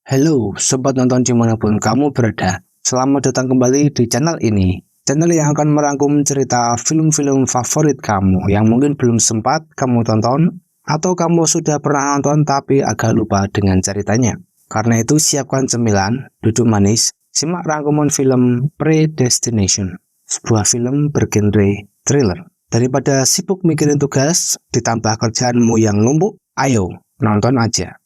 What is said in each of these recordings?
Halo, sobat nonton dimanapun kamu berada. Selamat datang kembali di channel ini. Channel yang akan merangkum cerita film-film favorit kamu yang mungkin belum sempat kamu tonton, atau kamu sudah pernah nonton tapi agak lupa dengan ceritanya. Karena itu siapkan cemilan, duduk manis, simak rangkuman film Predestination, sebuah film bergenre thriller. Daripada sibuk mikirin tugas, ditambah kerjaanmu yang numpuk, ayo nonton aja.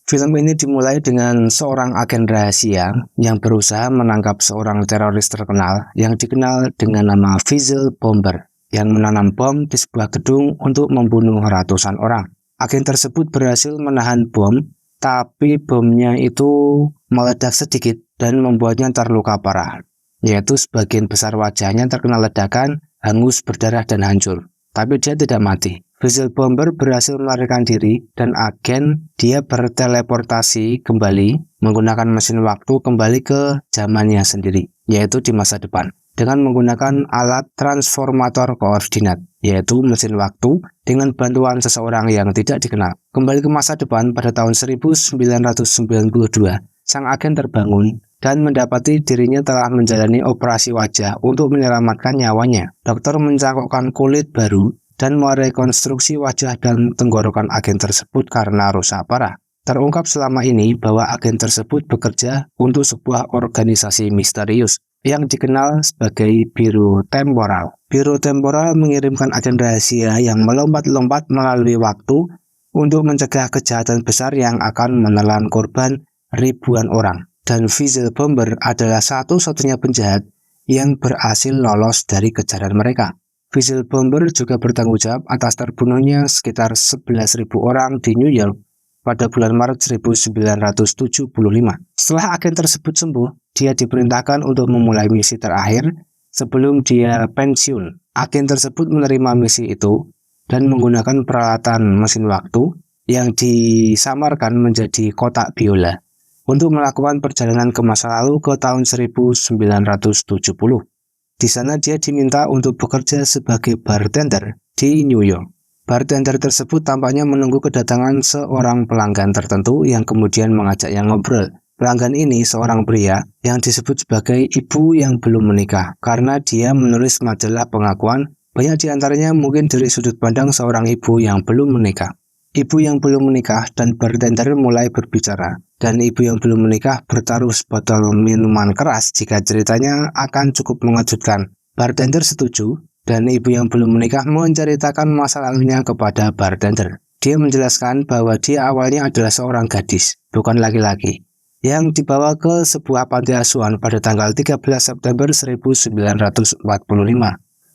Film ini dimulai dengan seorang agen rahasia yang berusaha menangkap seorang teroris terkenal yang dikenal dengan nama Fizzle Bomber yang menanam bom di sebuah gedung untuk membunuh ratusan orang. Agen tersebut berhasil menahan bom, tapi bomnya itu meledak sedikit dan membuatnya terluka parah, yaitu sebagian besar wajahnya terkena ledakan, hangus, berdarah, dan hancur. Tapi dia tidak mati. Fizzle Bomber berhasil melarikan diri dan agen dia berteleportasi kembali menggunakan mesin waktu kembali ke zamannya sendiri, yaitu di masa depan, dengan menggunakan alat transformator koordinat, yaitu mesin waktu dengan bantuan seseorang yang tidak dikenal. Kembali ke masa depan pada tahun 1992, sang agen terbangun dan mendapati dirinya telah menjalani operasi wajah untuk menyelamatkan nyawanya. Dokter mencangkokkan kulit baru dan merekonstruksi wajah dan tenggorokan agen tersebut karena rusak parah. Terungkap selama ini bahwa agen tersebut bekerja untuk sebuah organisasi misterius yang dikenal sebagai Biru Temporal. Biru Temporal mengirimkan agen rahasia yang melompat-lompat melalui waktu untuk mencegah kejahatan besar yang akan menelan korban ribuan orang. Dan Fizzle Bomber adalah satu-satunya penjahat yang berhasil lolos dari kejaran mereka. Fizzle Bomber juga bertanggung jawab atas terbunuhnya sekitar 11.000 orang di New York pada bulan Maret 1975. Setelah agen tersebut sembuh, dia diperintahkan untuk memulai misi terakhir sebelum dia pensiun. Agen tersebut menerima misi itu dan menggunakan peralatan mesin waktu yang disamarkan menjadi kotak biola untuk melakukan perjalanan ke masa lalu ke tahun 1970. Di sana dia diminta untuk bekerja sebagai bartender di New York. Bartender tersebut tampaknya menunggu kedatangan seorang pelanggan tertentu yang kemudian mengajaknya ngobrol. Pelanggan ini seorang pria yang disebut sebagai ibu yang belum menikah karena dia menulis majalah pengakuan. Banyak di antaranya mungkin dari sudut pandang seorang ibu yang belum menikah. Ibu yang belum menikah dan bartender mulai berbicara, dan ibu yang belum menikah bertaruh sebotol minuman keras jika ceritanya akan cukup mengejutkan. Bartender setuju, dan ibu yang belum menikah menceritakan masa lalunya kepada bartender. Dia menjelaskan bahwa dia awalnya adalah seorang gadis, bukan laki-laki, yang dibawa ke sebuah panti asuhan pada tanggal 13 September 1945.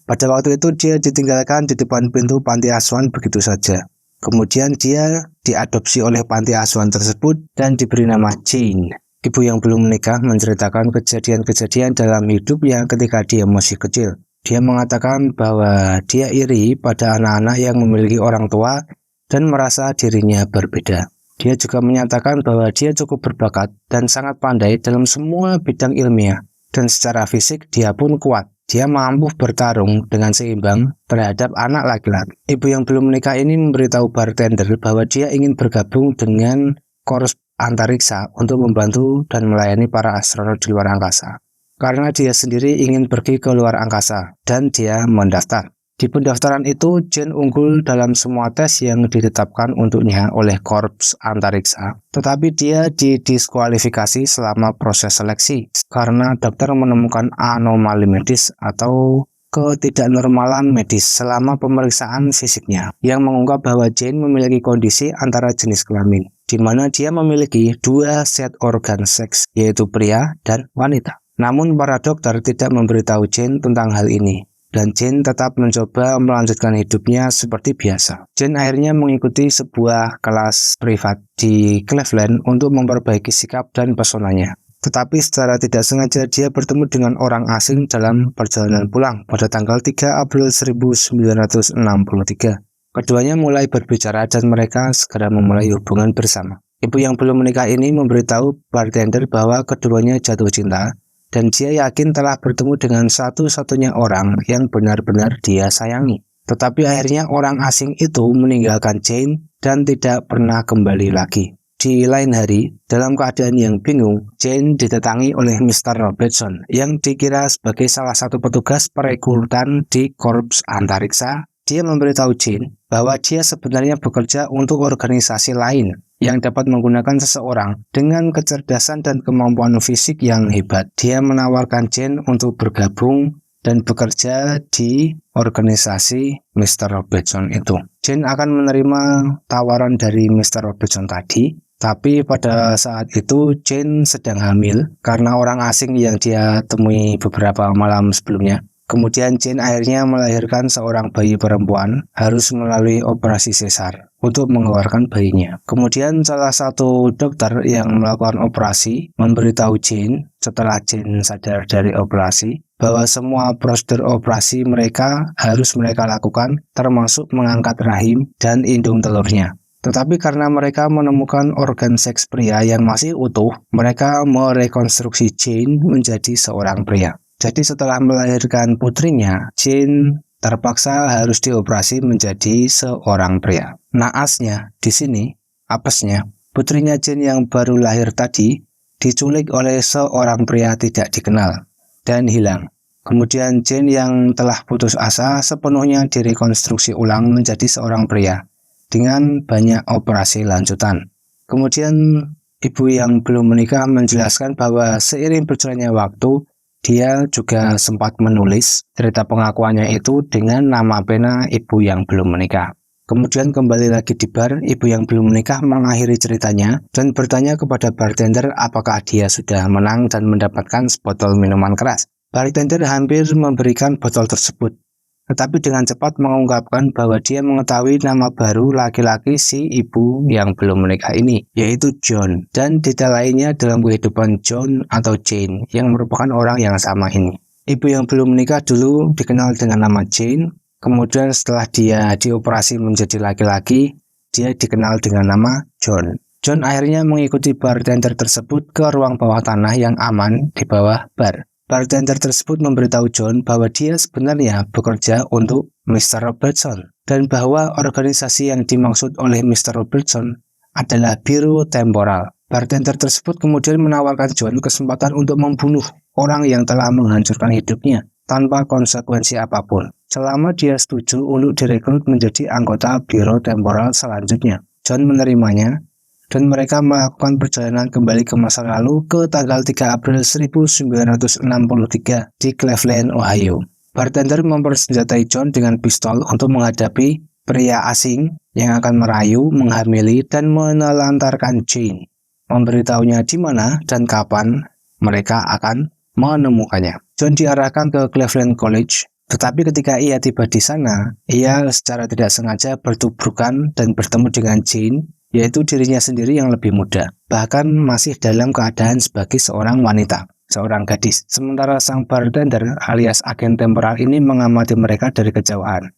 Pada waktu itu dia ditinggalkan di depan pintu panti asuhan begitu saja. Kemudian dia diadopsi oleh panti asuhan tersebut dan diberi nama Jane. Ibu yang belum menikah menceritakan kejadian-kejadian dalam hidupnya ketika dia masih kecil. Dia mengatakan bahwa dia iri pada anak-anak yang memiliki orang tua dan merasa dirinya berbeda. Dia juga menyatakan bahwa dia cukup berbakat dan sangat pandai dalam semua bidang ilmiah, dan secara fisik dia pun kuat. Dia mampu bertarung dengan seimbang terhadap anak laki-laki. Ibu yang belum menikah ini memberitahu bartender bahwa dia ingin bergabung dengan Korps Antariksa untuk membantu dan melayani para astronot di luar angkasa. Karena dia sendiri ingin pergi ke luar angkasa, dan dia mendaftar. Di pendaftaran itu, Jane unggul dalam semua tes yang ditetapkan untuknya oleh Korps Antariksa. Tetapi dia didiskualifikasi selama proses seleksi karena dokter menemukan anomali medis atau ketidaknormalan medis selama pemeriksaan fisiknya yang mengungkap bahwa Jane memiliki kondisi antara jenis kelamin, di mana dia memiliki dua set organ seks, yaitu pria dan wanita. Namun para dokter tidak memberitahu Jane tentang hal ini, dan Jane tetap mencoba melanjutkan hidupnya seperti biasa. Jane akhirnya mengikuti sebuah kelas privat di Cleveland untuk memperbaiki sikap dan pesonanya. Tetapi secara tidak sengaja dia bertemu dengan orang asing dalam perjalanan pulang pada tanggal 3 April 1963. Keduanya mulai berbicara dan mereka segera memulai hubungan bersama. Ibu yang belum menikah ini memberitahu bartender bahwa keduanya jatuh cinta, dan dia yakin telah bertemu dengan satu-satunya orang yang benar-benar dia sayangi. Tetapi akhirnya orang asing itu meninggalkan Jane dan tidak pernah kembali lagi. Di lain hari, dalam keadaan yang bingung, Jane didatangi oleh Mr. Robertson yang dikira sebagai salah satu petugas perekrutan di Korps Antariksa. Dia memberitahu Jane bahwa dia sebenarnya bekerja untuk organisasi lain yang dapat menggunakan seseorang dengan kecerdasan dan kemampuan fisik yang hebat. Dia menawarkan Jane untuk bergabung dan bekerja di organisasi Mr. Robertson itu. Jane akan menerima tawaran dari Mr. Robertson tadi, tapi pada saat itu Jane sedang hamil karena orang asing yang dia temui beberapa malam sebelumnya. Kemudian Jane akhirnya melahirkan seorang bayi perempuan, harus melalui operasi sesar untuk mengeluarkan bayinya. Kemudian salah satu dokter yang melakukan operasi memberitahu Jane setelah Jane sadar dari operasi bahwa semua prosedur operasi mereka harus mereka lakukan, termasuk mengangkat rahim dan indung telurnya. Tetapi karena mereka menemukan organ seks pria yang masih utuh, mereka merekonstruksi Jane menjadi seorang pria. Jadi setelah melahirkan putrinya, Jane terpaksa harus dioperasi menjadi seorang pria. Naasnya di sini, apesnya, putrinya Jane yang baru lahir tadi diculik oleh seorang pria tidak dikenal dan hilang. Kemudian Jane yang telah putus asa sepenuhnya direkonstruksi ulang menjadi seorang pria dengan banyak operasi lanjutan. Kemudian ibu yang belum menikah menjelaskan bahwa seiring berjalannya waktu, dia juga sempat menulis cerita pengakuannya itu dengan nama pena ibu yang belum menikah. Kemudian kembali lagi di bar, ibu yang belum menikah mengakhiri ceritanya dan bertanya kepada bartender apakah dia sudah menang dan mendapatkan sebotol minuman keras. Bartender hampir memberikan botol tersebut, tetapi dengan cepat mengungkapkan bahwa dia mengetahui nama baru laki-laki si ibu yang belum menikah ini, yaitu John, dan detail lainnya dalam kehidupan John atau Jane yang merupakan orang yang sama ini. Ibu yang belum menikah dulu dikenal dengan nama Jane, kemudian setelah dia dioperasi menjadi laki-laki, dia dikenal dengan nama John. John akhirnya mengikuti bartender tersebut ke ruang bawah tanah yang aman di bawah bar. Bartender tersebut memberitahu John bahwa dia sebenarnya bekerja untuk Mr. Robertson dan bahwa organisasi yang dimaksud oleh Mr. Robertson adalah Biro Temporal. Bartender tersebut kemudian menawarkan John kesempatan untuk membunuh orang yang telah menghancurkan hidupnya tanpa konsekuensi apapun, selama dia setuju untuk direkrut menjadi anggota Biro Temporal selanjutnya. John menerimanya, dan mereka melakukan perjalanan kembali ke masa lalu ke tanggal 3 April 1963 di Cleveland, Ohio. Bartender mempersenjatai John dengan pistol untuk menghadapi pria asing yang akan merayu, menghamili, dan menelantarkan Jane. Memberitahunya di mana dan kapan mereka akan menemukannya. John diarahkan ke Cleveland College, tetapi ketika ia tiba di sana, ia secara tidak sengaja bertubrukan dan bertemu dengan Jane, yaitu dirinya sendiri yang lebih muda, bahkan masih dalam keadaan sebagai seorang wanita, seorang gadis. Sementara sang bartender alias agen temporal ini mengamati mereka dari kejauhan,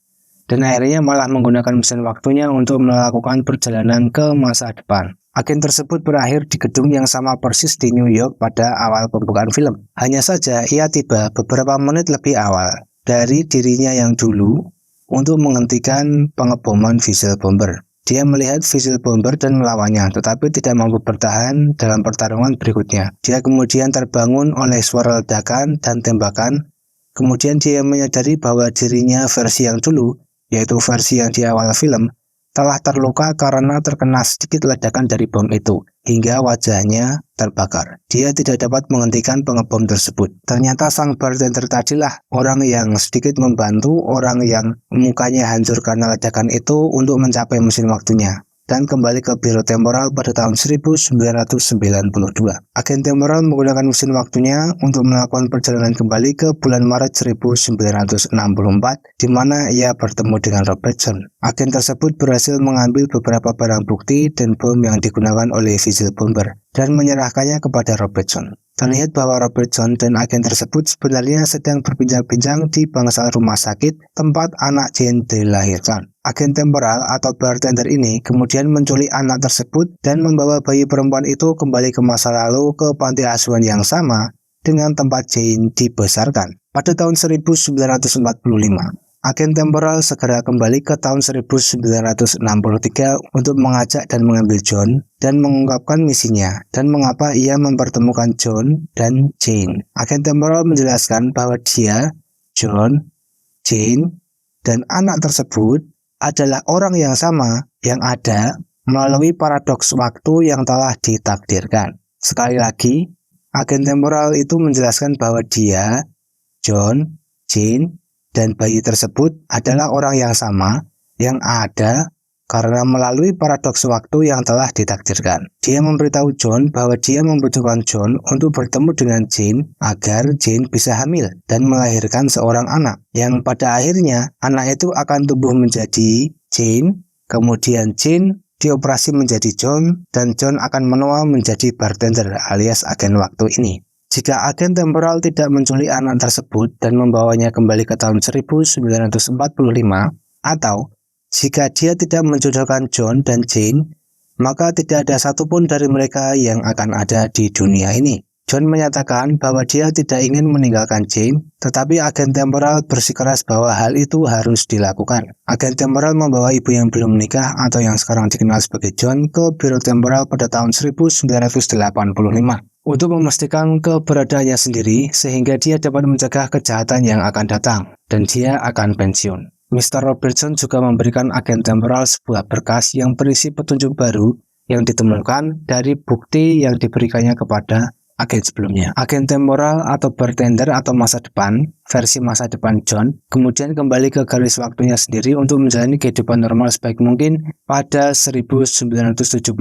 dan akhirnya malah menggunakan mesin waktunya untuk melakukan perjalanan ke masa depan. Agen tersebut berakhir di gedung yang sama persis di New York pada awal pembukaan film. Hanya saja ia tiba beberapa menit lebih awal dari dirinya yang dulu untuk menghentikan pengeboman Visual Bomber. Dia melihat Visual Bomber dan melawannya, tetapi tidak mampu bertahan dalam pertarungan berikutnya. Dia kemudian terbangun oleh suara ledakan dan tembakan. Kemudian dia menyadari bahwa dirinya versi yang dulu, yaitu versi yang di awal film, telah terluka karena terkena sedikit ledakan dari bom itu, hingga wajahnya terbakar. Dia tidak dapat menghentikan pengebom tersebut. Ternyata sang bartender tadilah orang yang sedikit membantu orang yang mukanya hancur karena ledakan itu untuk mencapai mesin waktunya dan kembali ke Biro Temporal pada tahun 1992. Agen Temporal menggunakan mesin waktunya untuk melakukan perjalanan kembali ke bulan Maret 1964, di mana ia bertemu dengan Robertson. Agen tersebut berhasil mengambil beberapa barang bukti dan bom yang digunakan oleh Visual Bomber dan menyerahkannya kepada Robertson. Terlihat bahwa Robertson dan agen tersebut sebenarnya sedang berbincang-bincang di bangsal rumah sakit tempat anak Jane dilahirkan. Agen temporal atau bartender ini kemudian menculik anak tersebut dan membawa bayi perempuan itu kembali ke masa lalu ke panti asuhan yang sama dengan tempat Jane dibesarkan. Pada tahun 1945, agen temporal segera kembali ke tahun 1963 untuk mengajak dan mengambil John dan mengungkapkan misinya dan mengapa ia mempertemukan John dan Jane. Agen temporal menjelaskan bahwa dia, John, Jane, dan anak tersebut adalah orang yang sama yang ada melalui paradoks waktu yang telah ditakdirkan. Sekali lagi, agen temporal itu menjelaskan bahwa dia, John, Jane, dan bayi tersebut adalah orang yang sama yang ada karena melalui paradoks waktu yang telah ditakdirkan. Dia memberitahu John bahwa dia membutuhkan John untuk bertemu dengan Jane agar Jane bisa hamil dan melahirkan seorang anak, yang pada akhirnya anak itu akan tumbuh menjadi Jane, kemudian Jane dioperasi menjadi John, dan John akan menua menjadi bartender alias agen waktu ini. Jika agen temporal tidak menculik anak tersebut dan membawanya kembali ke tahun 1945, atau jika dia tidak menjodohkan John dan Jane, maka tidak ada satupun dari mereka yang akan ada di dunia ini. John menyatakan bahwa dia tidak ingin meninggalkan Jane, tetapi agen temporal bersikeras bahwa hal itu harus dilakukan. Agen temporal membawa ibu yang belum menikah atau yang sekarang dikenal sebagai John ke biro temporal pada tahun 1985 untuk memastikan keberadaannya sendiri sehingga dia dapat mencegah kejahatan yang akan datang dan dia akan pensiun. Mr. Robertson juga memberikan agen temporal sebuah berkas yang berisi petunjuk baru yang ditemukan dari bukti yang diberikannya kepada agen sebelumnya. Agen temporal atau bartender atau masa depan, versi masa depan John, kemudian kembali ke garis waktunya sendiri untuk menjalani kehidupan normal sebaik mungkin pada 1975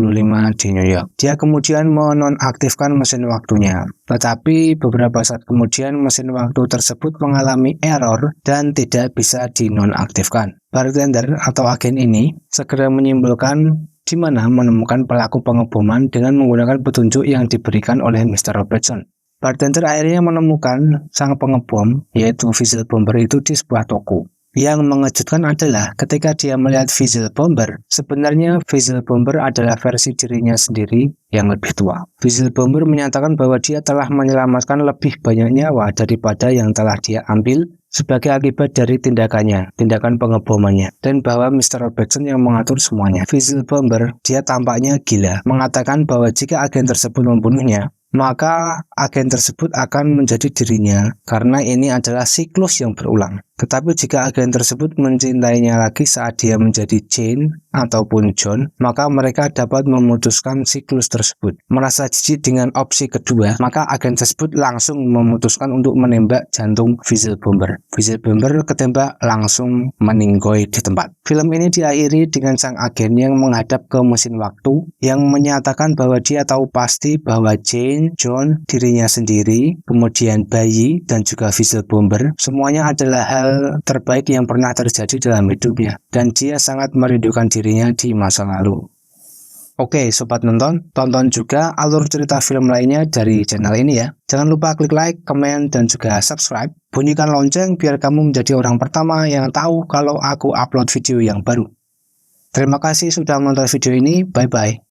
di New York. Dia kemudian menonaktifkan mesin waktunya, tetapi beberapa saat kemudian mesin waktu tersebut mengalami error dan tidak bisa dinonaktifkan. Bartender atau agen ini segera menyimpulkan di mana menemukan pelaku pengeboman dengan menggunakan petunjuk yang diberikan oleh Mr. Robertson. Bartender akhirnya menemukan sang pengebom, yaitu Visual Bomber itu di sebuah toko. Yang mengejutkan adalah ketika dia melihat Visual Bomber, sebenarnya Visual Bomber adalah versi dirinya sendiri yang lebih tua. Visual Bomber menyatakan bahwa dia telah menyelamatkan lebih banyak nyawa daripada yang telah dia ambil sebagai akibat dari tindakan pengebomannya, dan bahwa Mr. Robertson yang mengatur semuanya. Visual Bomber, dia tampaknya gila, mengatakan bahwa jika agen tersebut membunuhnya, maka agen tersebut akan menjadi dirinya karena ini adalah siklus yang berulang. Tetapi jika agen tersebut mencintainya lagi saat dia menjadi Jane ataupun John, maka mereka dapat memutuskan siklus tersebut. Merasa jijik dengan opsi kedua, maka agen tersebut langsung memutuskan untuk menembak jantung Visual Bomber. Visual Bomber ketembak langsung meninggoy di tempat. Film ini diakhiri dengan sang agen yang menghadap ke mesin waktu yang menyatakan bahwa dia tahu pasti bahwa Jane, John, dirinya sendiri, kemudian bayi, dan juga Visual Bomber, semuanya adalah hal terbaik yang pernah terjadi dalam hidupnya, dan dia sangat merindukan dirinya di masa lalu. Oke, sobat nonton, tonton juga alur cerita film lainnya dari channel ini ya. Jangan lupa klik like, komen, dan juga subscribe. Bunyikan lonceng biar kamu menjadi orang pertama yang tahu kalau aku upload video yang baru. Terima kasih sudah menonton video ini, bye-bye.